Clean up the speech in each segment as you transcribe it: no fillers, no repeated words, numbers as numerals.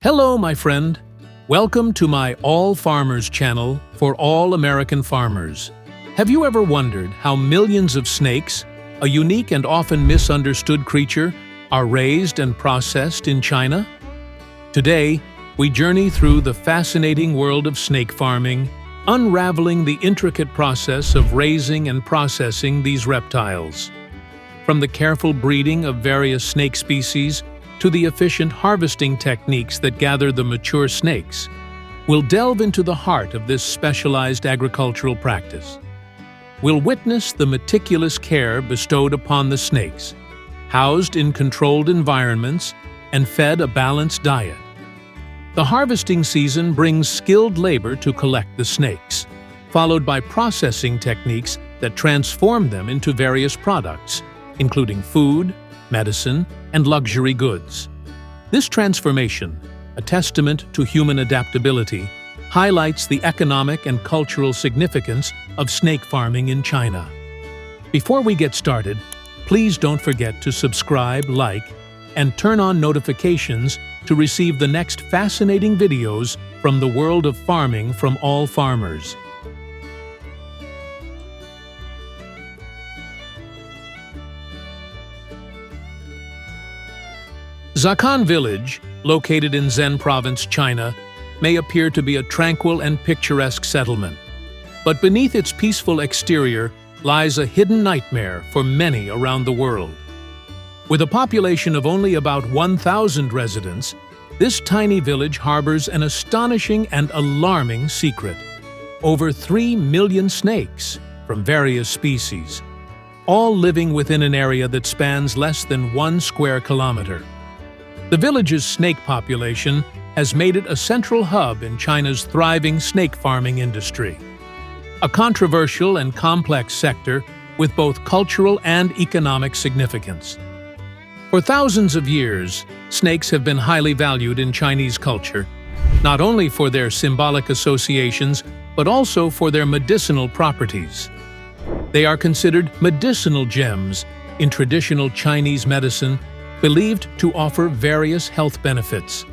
Hello, my friend. Welcome to my All Farmers channel for all American farmers. Have you ever wondered how millions of snakes, a unique and often misunderstood creature, are raised and processed in China? Today, we journey through the fascinating world of snake farming, unraveling the intricate process of raising and processing these reptiles. From the careful breeding of various snake species to the efficient harvesting techniques that gather the mature snakes, we'll delve into the heart of this specialized agricultural practice. We'll witness the meticulous care bestowed upon the snakes, housed in controlled environments and fed a balanced diet. The harvesting season brings skilled labor to collect the snakes, followed by processing techniques that transform them into various products, including food, medicine, and luxury goods. This transformation, a testament to human adaptability, highlights the economic and cultural significance of snake farming in China. Before we get started, please don't forget to subscribe, like, and turn on notifications to receive the next fascinating videos from the world of farming from all farmers. Xiakan Village, located in Zhen Province, China, may appear to be a tranquil and picturesque settlement. But beneath its peaceful exterior lies a hidden nightmare for many around the world. With a population of only about 1,000 residents, this tiny village harbors an astonishing and alarming secret. Over 3 million snakes from various species, all living within an area that spans less than 1 square kilometer. The village's snake population has made it a central hub in China's thriving snake farming industry. A controversial and complex sector with both cultural and economic significance. For thousands of years, snakes have been highly valued in Chinese culture, not only for their symbolic associations, but also for their medicinal properties. They are considered medicinal gems in traditional Chinese medicine, believed to offer various health benefits.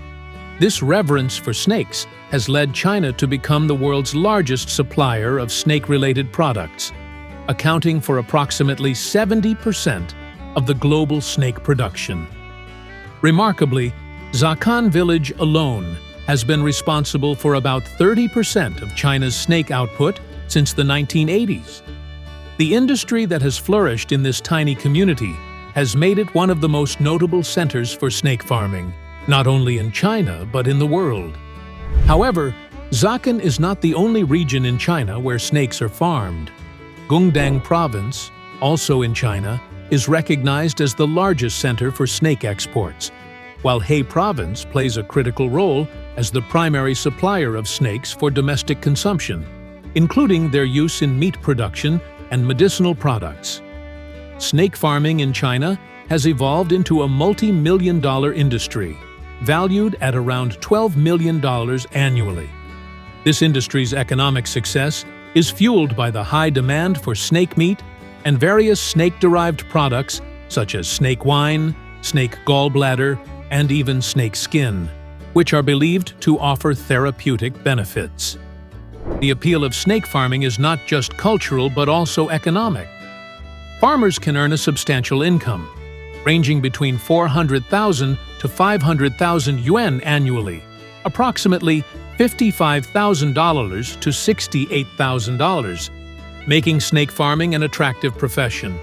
This reverence for snakes has led China to become the world's largest supplier of snake-related products, accounting for approximately 70% of the global snake production. Remarkably, Xiakan Village alone has been responsible for about 30% of China's snake output since the 1980s. The industry that has flourished in this tiny community has made it one of the most notable centers for snake farming, not only in China but in the world. However, Xiakan is not the only region in China where snakes are farmed. Guangdong Province, also in China, is recognized as the largest center for snake exports, while Hebei Province plays a critical role as the primary supplier of snakes for domestic consumption, including their use in meat production and medicinal products. Snake farming in China has evolved into a multi-million-dollar industry, valued at around $12 million annually. This industry's economic success is fueled by the high demand for snake meat and various snake-derived products such as snake wine, snake gallbladder, and even snake skin, which are believed to offer therapeutic benefits. The appeal of snake farming is not just cultural but also economic. Farmers can earn a substantial income, ranging between 400,000 to 500,000 yuan annually, approximately $55,000 to $68,000, making snake farming an attractive profession,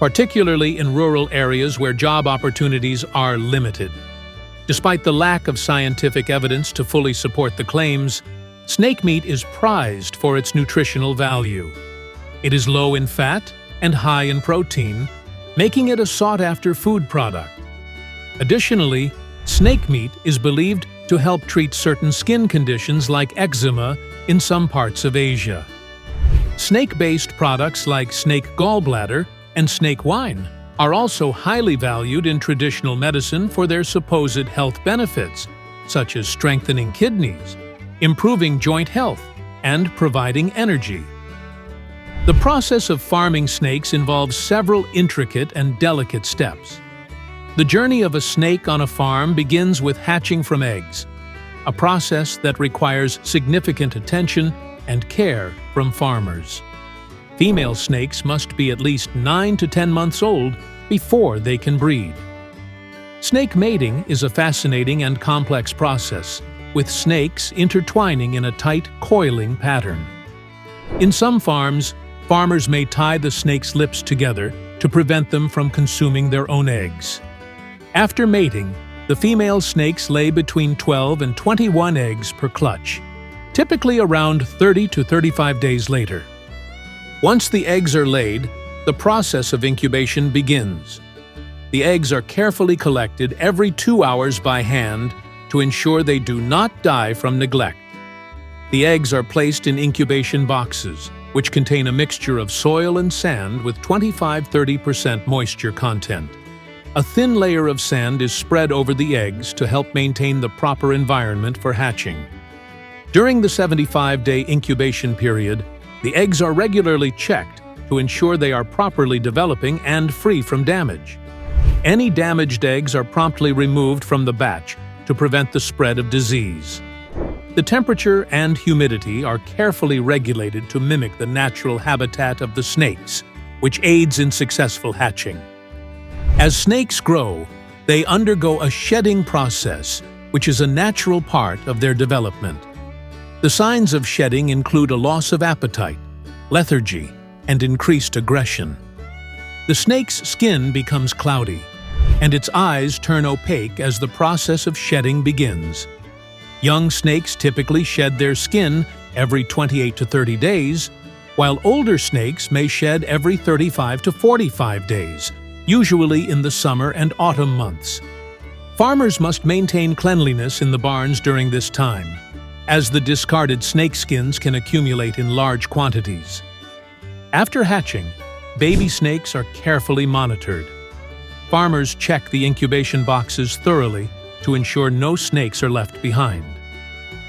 particularly in rural areas where job opportunities are limited. Despite the lack of scientific evidence to fully support the claims, snake meat is prized for its nutritional value. It is low in fat and high in protein, making it a sought-after food product. Additionally, snake meat is believed to help treat certain skin conditions like eczema in some parts of Asia. Snake-based products like snake gallbladder and snake wine are also highly valued in traditional medicine for their supposed health benefits, such as strengthening kidneys, improving joint health, and providing energy. The process of farming snakes involves several intricate and delicate steps. The journey of a snake on a farm begins with hatching from eggs, a process that requires significant attention and care from farmers. Female snakes must be at least 9 to 10 months old before they can breed. Snake mating is a fascinating and complex process, with snakes intertwining in a tight, coiling pattern. In some farms, farmers may tie the snake's lips together to prevent them from consuming their own eggs. After mating, the female snakes lay between 12 and 21 eggs per clutch, typically around 30 to 35 days later. Once the eggs are laid, the process of incubation begins. The eggs are carefully collected every 2 hours by hand to ensure they do not die from neglect. The eggs are placed in incubation boxes, which contain a mixture of soil and sand with 25–30% moisture content. A thin layer of sand is spread over the eggs to help maintain the proper environment for hatching. During the 75-day incubation period, the eggs are regularly checked to ensure they are properly developing and free from damage. Any damaged eggs are promptly removed from the batch to prevent the spread of disease. The temperature and humidity are carefully regulated to mimic the natural habitat of the snakes, which aids in successful hatching. As snakes grow, they undergo a shedding process, which is a natural part of their development. The signs of shedding include a loss of appetite, lethargy, and increased aggression. The snake's skin becomes cloudy, and its eyes turn opaque as the process of shedding begins. Young snakes typically shed their skin every 28 to 30 days, while older snakes may shed every 35 to 45 days, usually in the summer and autumn months. Farmers must maintain cleanliness in the barns during this time, as the discarded snake skins can accumulate in large quantities. After hatching, baby snakes are carefully monitored. Farmers check the incubation boxes thoroughly to ensure no snakes are left behind.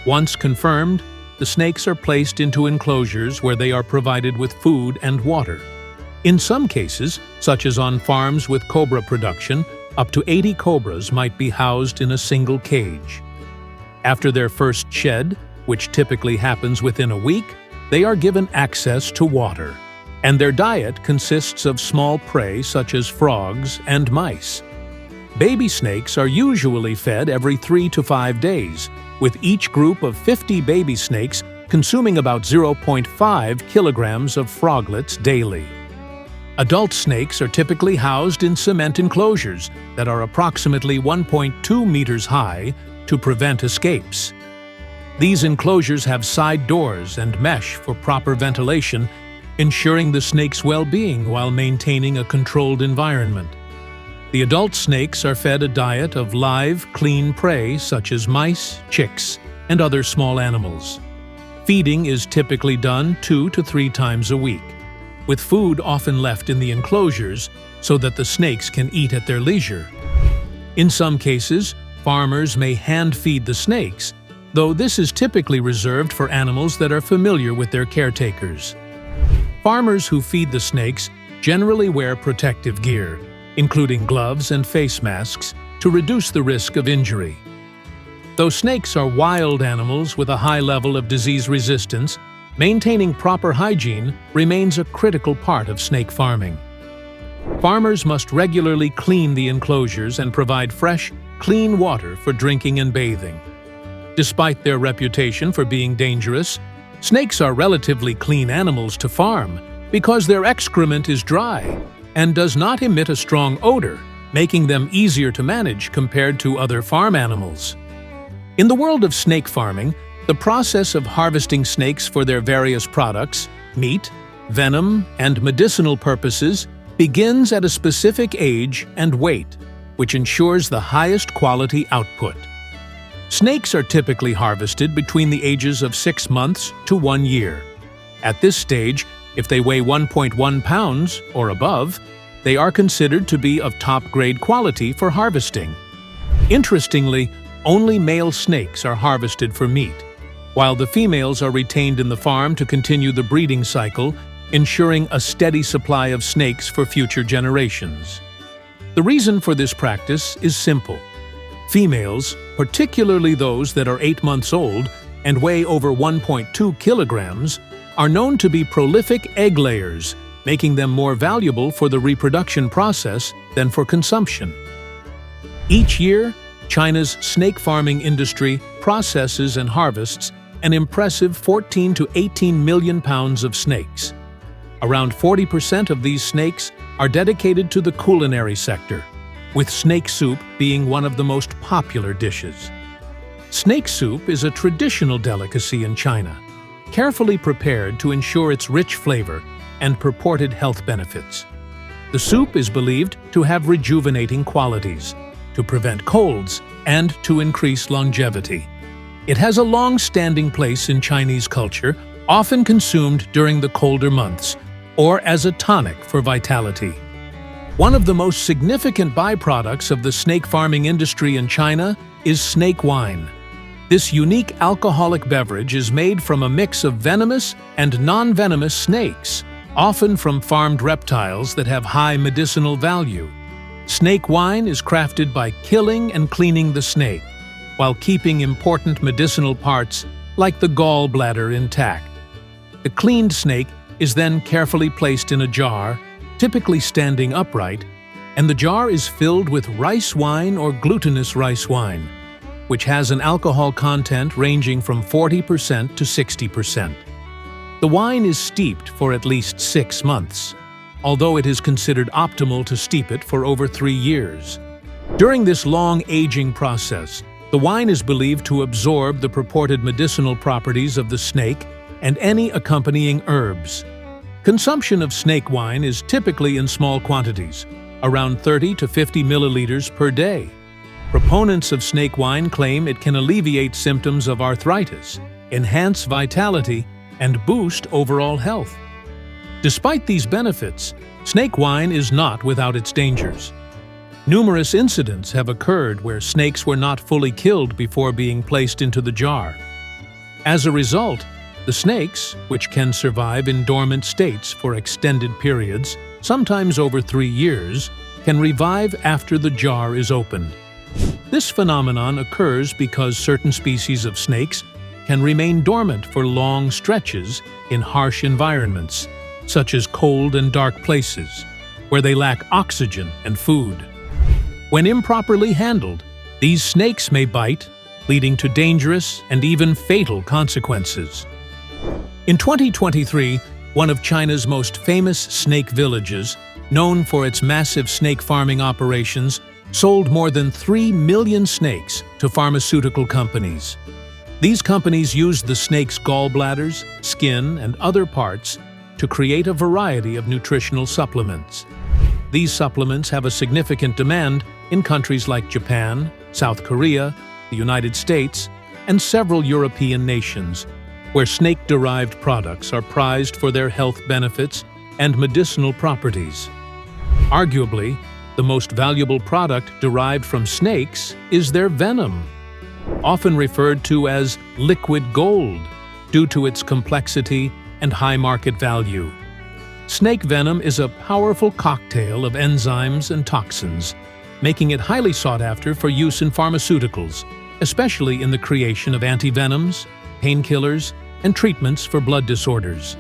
Once confirmed, the snakes are placed into enclosures where they are provided with food and water. In some cases, such as on farms with cobra production, up to 80 cobras might be housed in a single cage. After their first shed, which typically happens within a week, they are given access to water, and their diet consists of small prey such as frogs and mice. Baby snakes are usually fed every 3 to 5 days, with each group of 50 baby snakes consuming about 0.5 kilograms of froglets daily. Adult snakes are typically housed in cement enclosures that are approximately 1.2 meters high to prevent escapes. These enclosures have side doors and mesh for proper ventilation, ensuring the snake's well-being while maintaining a controlled environment. The adult snakes are fed a diet of live, clean prey such as mice, chicks, and other small animals. Feeding is typically done 2 to 3 times a week, with food often left in the enclosures so that the snakes can eat at their leisure. In some cases, farmers may hand-feed the snakes, though this is typically reserved for animals that are familiar with their caretakers. Farmers who feed the snakes generally wear protective gear, including gloves and face masks, to reduce the risk of injury. Though snakes are wild animals with a high level of disease resistance, maintaining proper hygiene remains a critical part of snake farming. Farmers must regularly clean the enclosures and provide fresh, clean water for drinking and bathing. Despite their reputation for being dangerous, snakes are relatively clean animals to farm because their excrement is dry and does not emit a strong odor, making them easier to manage compared to other farm animals. In the world of snake farming, the process of harvesting snakes for their various products, meat, venom, and medicinal purposes begins at a specific age and weight, which ensures the highest quality output. Snakes are typically harvested between the ages of 6 months to 1 year. At this stage, if they weigh 1.1 pounds or above, they are considered to be of top-grade quality for harvesting. Interestingly, only male snakes are harvested for meat, while the females are retained in the farm to continue the breeding cycle, ensuring a steady supply of snakes for future generations. The reason for this practice is simple. Females, particularly those that are 8 months old and weigh over 1.2 kilograms, are known to be prolific egg layers, making them more valuable for the reproduction process than for consumption. Each year, China's snake farming industry processes and harvests an impressive 14 to 18 million pounds of snakes. Around 40% of these snakes are dedicated to the culinary sector, with snake soup being one of the most popular dishes. Snake soup is a traditional delicacy in China, carefully prepared to ensure its rich flavor and purported health benefits. The soup is believed to have rejuvenating qualities, to prevent colds, and to increase longevity. It has a long-standing place in Chinese culture, often consumed during the colder months, or as a tonic for vitality. One of the most significant byproducts of the snake farming industry in China is snake wine. This unique alcoholic beverage is made from a mix of venomous and non-venomous snakes, often from farmed reptiles that have high medicinal value. Snake wine is crafted by killing and cleaning the snake, while keeping important medicinal parts like the gallbladder intact. The cleaned snake is then carefully placed in a jar, typically standing upright, and the jar is filled with rice wine or glutinous rice wine, which has an alcohol content ranging from 40% to 60%. The wine is steeped for at least 6 months, although it is considered optimal to steep it for over 3 years. During this long aging process, the wine is believed to absorb the purported medicinal properties of the snake and any accompanying herbs. Consumption of snake wine is typically in small quantities, around 30 to 50 milliliters per day. Proponents of snake wine claim it can alleviate symptoms of arthritis, enhance vitality, and boost overall health. Despite these benefits, snake wine is not without its dangers. Numerous incidents have occurred where snakes were not fully killed before being placed into the jar. As a result, the snakes, which can survive in dormant states for extended periods, sometimes over 3 years, can revive after the jar is opened. This phenomenon occurs because certain species of snakes can remain dormant for long stretches in harsh environments, such as cold and dark places, where they lack oxygen and food. When improperly handled, these snakes may bite, leading to dangerous and even fatal consequences. In 2023, one of China's most famous snake villages, known for its massive snake farming operations, sold more than 3 million snakes to pharmaceutical companies. These companies used the snake's gallbladders, skin, and other parts to create a variety of nutritional supplements. These supplements have a significant demand in countries like Japan, South Korea, the United States, and several European nations, where snake-derived products are prized for their health benefits and medicinal properties. Arguably, the most valuable product derived from snakes is their venom, often referred to as liquid gold due to its complexity and high market value. Snake venom is a powerful cocktail of enzymes and toxins, making it highly sought after for use in pharmaceuticals, especially in the creation of antivenoms, painkillers, and treatments for blood disorders.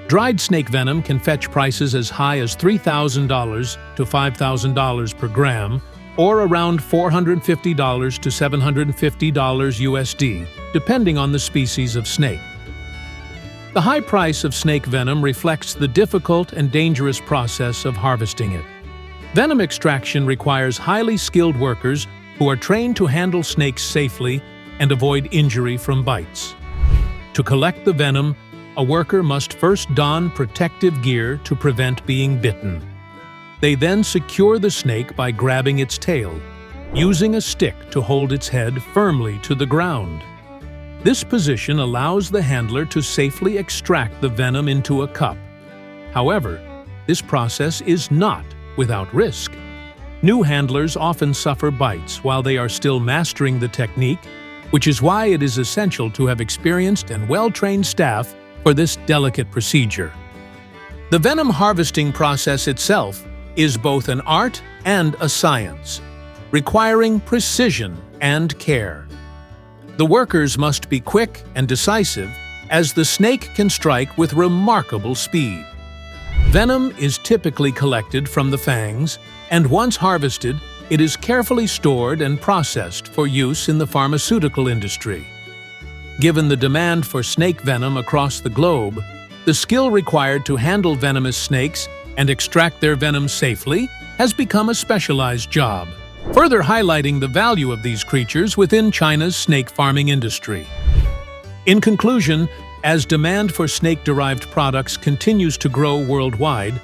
Dried snake venom can fetch prices as high as $3,000 to $5,000 per gram, or around $450 to $750 USD, depending on the species of snake. The high price of snake venom reflects the difficult and dangerous process of harvesting it. Venom extraction requires highly skilled workers who are trained to handle snakes safely and avoid injury from bites. To collect the venom, a worker must first don protective gear to prevent being bitten. They then secure the snake by grabbing its tail, using a stick to hold its head firmly to the ground. This position allows the handler to safely extract the venom into a cup. However, this process is not without risk. New handlers often suffer bites while they are still mastering the technique, which is why it is essential to have experienced and well-trained staff for this delicate procedure. The venom harvesting process itself is both an art and a science, requiring precision and care. The workers must be quick and decisive, as the snake can strike with remarkable speed. Venom is typically collected from the fangs, and once harvested, it is carefully stored and processed for use in the pharmaceutical industry. Given the demand for snake venom across the globe, the skill required to handle venomous snakes and extract their venom safely has become a specialized job, further highlighting the value of these creatures within China's snake farming industry. In conclusion, as demand for snake-derived products continues to grow worldwide,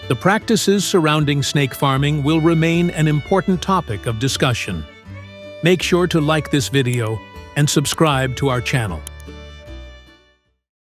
the practices surrounding snake farming will remain an important topic of discussion. Make sure to like this video and subscribe to our channel.